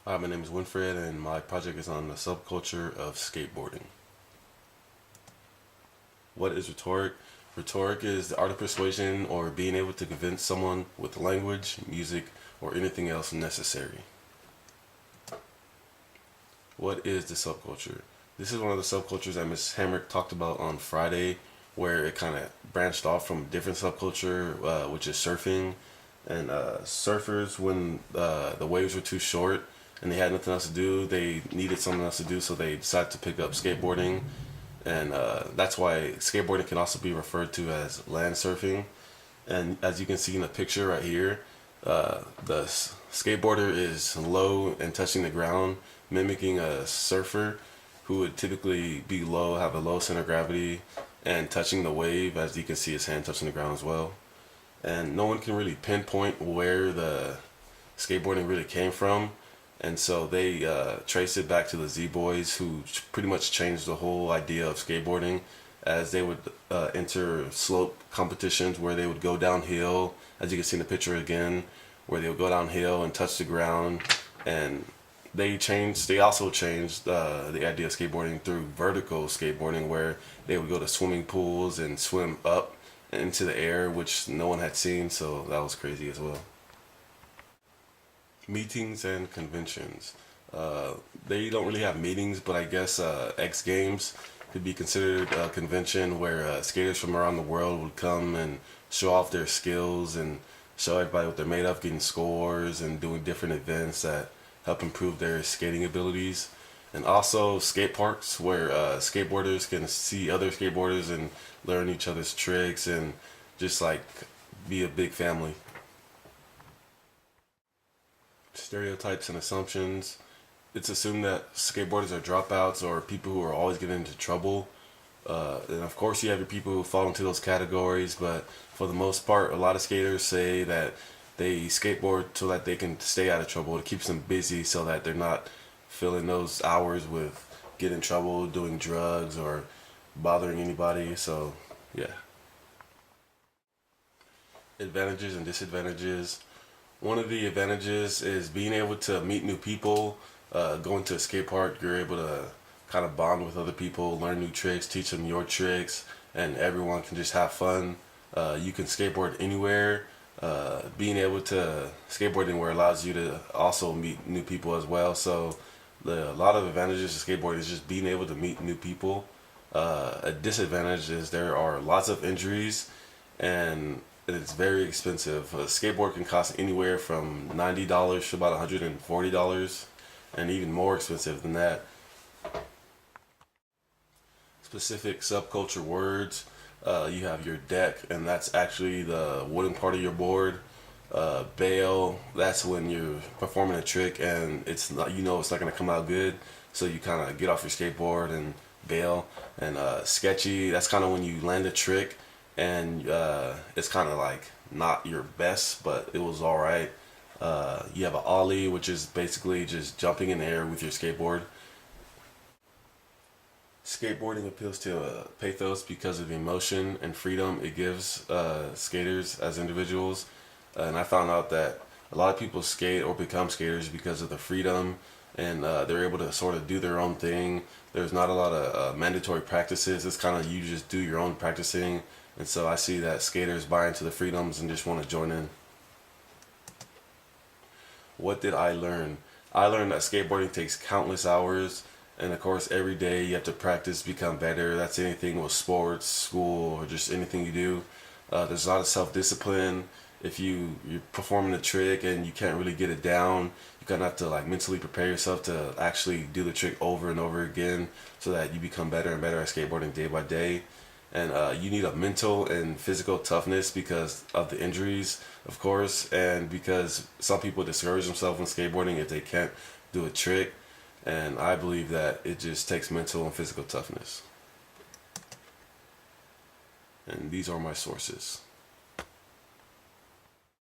Hi, my name is Winfred, and my project is on the subculture of skateboarding. What is rhetoric? Rhetoric is the art of persuasion or being able to convince someone with language, music, or anything else necessary. What is the subculture? This is one of the subcultures that Ms. Hamrick talked about on Friday, where it kind of branched off from a different subculture, which is surfing. And surfers, when the waves were too short and they had nothing else to do, they needed something else to do, so they decided to pick up skateboarding. And that's why skateboarding can also be referred to as land surfing. And as you can see in the picture right here, the skateboarder is low and touching the ground, mimicking a surfer who would typically be low, have a low center of gravity, and touching the wave. As you can see, his hand touching the ground as well. And no one can really pinpoint where the skateboarding really came from. And so they traced it back to the Z-Boys, who pretty much changed the whole idea of skateboarding, as they would enter slope competitions where they would go downhill, as you can see in the picture again, where they would go downhill and touch the ground. And they also changed the idea of skateboarding through vertical skateboarding, where they would go to swimming pools and swim up into the air, which no one had seen, so that was crazy as well. Meetings and conventions. They don't really have meetings, but I guess X Games could be considered a convention where skaters from around the world would come and show off their skills and show everybody what they're made of, getting scores and doing different events that help improve their skating abilities. And also skate parks where skateboarders can see other skateboarders and learn each other's tricks and just like be a big family. Stereotypes and assumptions. It's assumed that skateboarders are dropouts or people who are always getting into trouble. And of course, you have your people who fall into those categories, but for the most part, a lot of skaters say that they skateboard so that they can stay out of trouble. It keeps them busy so that they're not filling those hours with getting in trouble, doing drugs, or bothering anybody. So, yeah. Advantages and disadvantages. One of the advantages is being able to meet new people. Going to a skate park, you're able to kind of bond with other people, learn new tricks, teach them your tricks, and everyone can just have fun. You can skateboard anywhere. Being able to skateboard anywhere allows you to also meet new people as well. So a lot of advantages to skateboarding is just being able to meet new people. A disadvantage is there are lots of injuries, and it's very expensive. A skateboard can cost anywhere from $90 to about $140, and even more expensive than that. Specific subculture words. You have your deck, and that's actually the wooden part of your board. Bail, that's when you're performing a trick and it's not, it's not gonna come out good, so you kind of get off your skateboard and bail. And sketchy, that's kind of when you land a trick and it's kind of like not your best, but it was all right. You have an ollie, which is basically just jumping in the air with your skateboard. Skateboarding appeals to pathos because of the emotion and freedom it gives skaters as individuals. And I found out that a lot of people skate or become skaters because of the freedom, and they're able to sort of do their own thing. There's not a lot of mandatory practices. It's kind of you just do your own practicing. And so I see that skaters buy into the freedoms and just want to join in. What did I learn? I learned that skateboarding takes countless hours, and of course every day you have to practice, become better. That's anything with sports, school, or just anything you do. There's a lot of self-discipline. If you're performing a trick and you can't really get it down, you kind of have to like mentally prepare yourself to actually do the trick over and over again, so that you become better and better at skateboarding day by day. And you need a mental and physical toughness because of the injuries, of course, and because some people discourage themselves when skateboarding if they can't do a trick. And I believe that it just takes mental and physical toughness. And these are my sources.